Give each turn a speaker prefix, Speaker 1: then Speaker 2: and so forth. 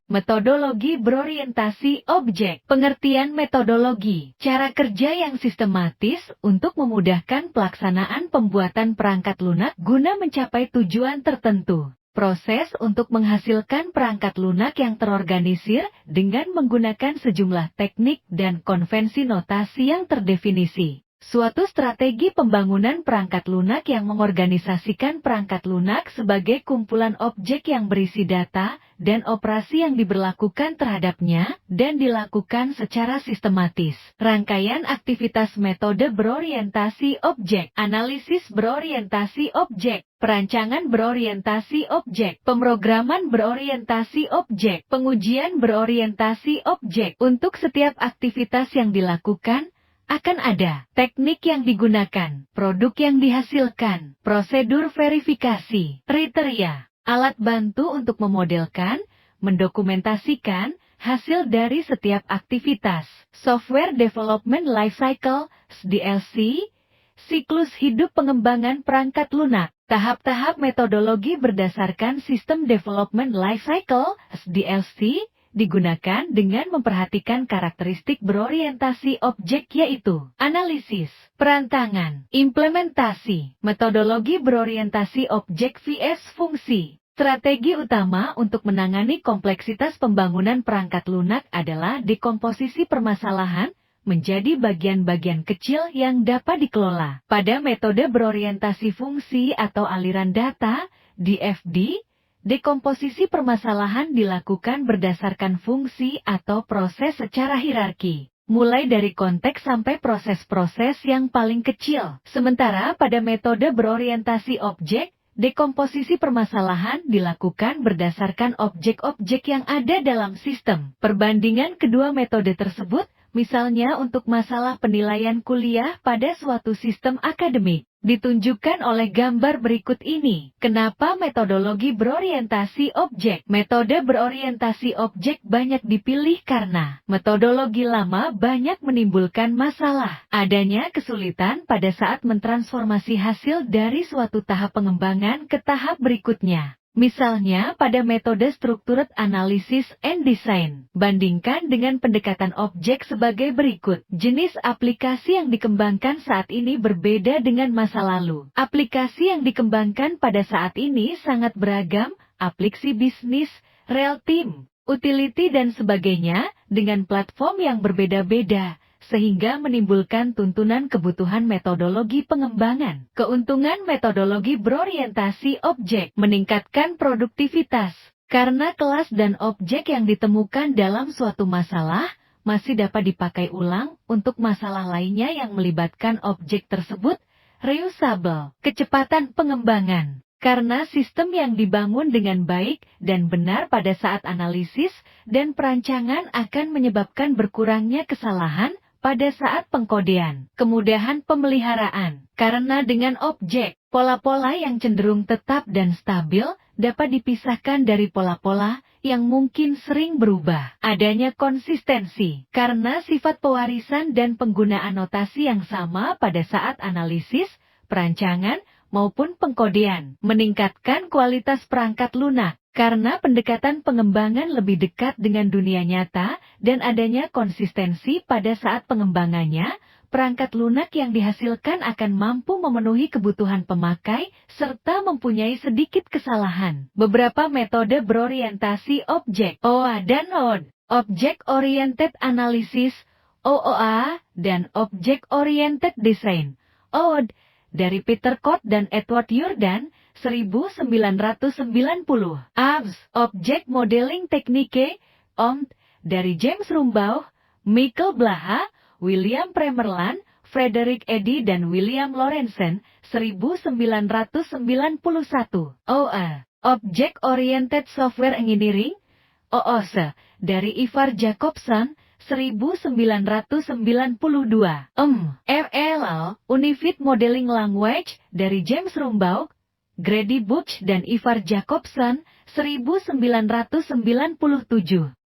Speaker 1: Metodologi berorientasi objek. Pengertian metodologi, cara kerja yang sistematis untuk memudahkan pelaksanaan pembuatan perangkat lunak guna mencapai tujuan tertentu. Proses untuk menghasilkan perangkat lunak yang terorganisir dengan menggunakan sejumlah teknik dan konvensi notasi yang terdefinisi. Suatu strategi pembangunan perangkat lunak yang mengorganisasikan perangkat lunak sebagai kumpulan objek yang berisi data dan operasi yang diberlakukan terhadapnya dan dilakukan secara sistematis. Rangkaian aktivitas metode berorientasi objek, analisis berorientasi objek, perancangan berorientasi objek, pemrograman berorientasi objek, pengujian berorientasi objek. Untuk setiap aktivitas yang dilakukan, akan ada teknik yang digunakan, produk yang dihasilkan, prosedur verifikasi, kriteria, alat bantu untuk memodelkan, mendokumentasikan hasil dari setiap aktivitas, software development lifecycle, SDLC, siklus hidup pengembangan perangkat lunak, tahap-tahap metodologi berdasarkan sistem development lifecycle, SDLC, digunakan dengan memperhatikan karakteristik berorientasi objek yaitu analisis, perantangan, implementasi, metodologi berorientasi objek vs fungsi. Strategi utama untuk menangani kompleksitas pembangunan perangkat lunak adalah dekomposisi permasalahan menjadi bagian-bagian kecil yang dapat dikelola. Pada metode berorientasi fungsi atau aliran data, DFD, dekomposisi permasalahan dilakukan berdasarkan fungsi atau proses secara hierarki, mulai dari konteks sampai proses-proses yang paling kecil. Sementara pada metode berorientasi objek, dekomposisi permasalahan dilakukan berdasarkan objek-objek yang ada dalam sistem. Perbandingan kedua metode tersebut, misalnya untuk masalah penilaian kuliah pada suatu sistem akademik, ditunjukkan oleh gambar berikut ini. Kenapa metodologi berorientasi objek? Metode berorientasi objek banyak dipilih karena metodologi lama banyak menimbulkan masalah. Adanya kesulitan pada saat mentransformasi hasil dari suatu tahap pengembangan ke tahap berikutnya. Misalnya pada metode Structured Analysis and Design. Bandingkan dengan pendekatan objek sebagai berikut. Jenis aplikasi yang dikembangkan saat ini berbeda dengan masa lalu. Aplikasi yang dikembangkan pada saat ini sangat beragam, aplikasi bisnis, real time, utility dan sebagainya, dengan platform yang berbeda-beda, sehingga menimbulkan tuntunan kebutuhan metodologi pengembangan. Keuntungan metodologi berorientasi objek meningkatkan produktivitas, karena kelas dan objek yang ditemukan dalam suatu masalah masih dapat dipakai ulang untuk masalah lainnya yang melibatkan objek tersebut. Reusable, kecepatan pengembangan. Karena sistem yang dibangun dengan baik dan benar pada saat analisis dan perancangan akan menyebabkan berkurangnya kesalahan pada saat pengkodean. Kemudahan pemeliharaan. Karena dengan objek, pola-pola yang cenderung tetap dan stabil dapat dipisahkan dari pola-pola yang mungkin sering berubah. Adanya konsistensi. Karena sifat pewarisan dan penggunaan notasi yang sama pada saat analisis, perancangan, maupun pengkodean. Meningkatkan kualitas perangkat lunak. Karena pendekatan pengembangan lebih dekat dengan dunia nyata dan adanya konsistensi pada saat pengembangannya, perangkat lunak yang dihasilkan akan mampu memenuhi kebutuhan pemakai serta mempunyai sedikit kesalahan. Beberapa metode berorientasi objek, OA dan OOD, Object Oriented Analysis, OOA, dan Object Oriented Design, OOD, dari Peter Cott dan Edward Yourdon, 1990. ABS, Object Modeling Technique, OMT, dari James Rumbaugh, Michael Blaha, William Premerland, Frederick Eddy dan William Lorenzen, 1991. OA, Object Oriented Software Engineering, OOS, dari Ivar Jacobson, 1992. FLL, Unified Modeling Language, dari James Rumbaugh, Grady Butch dan Ivar Jacobson, 1997.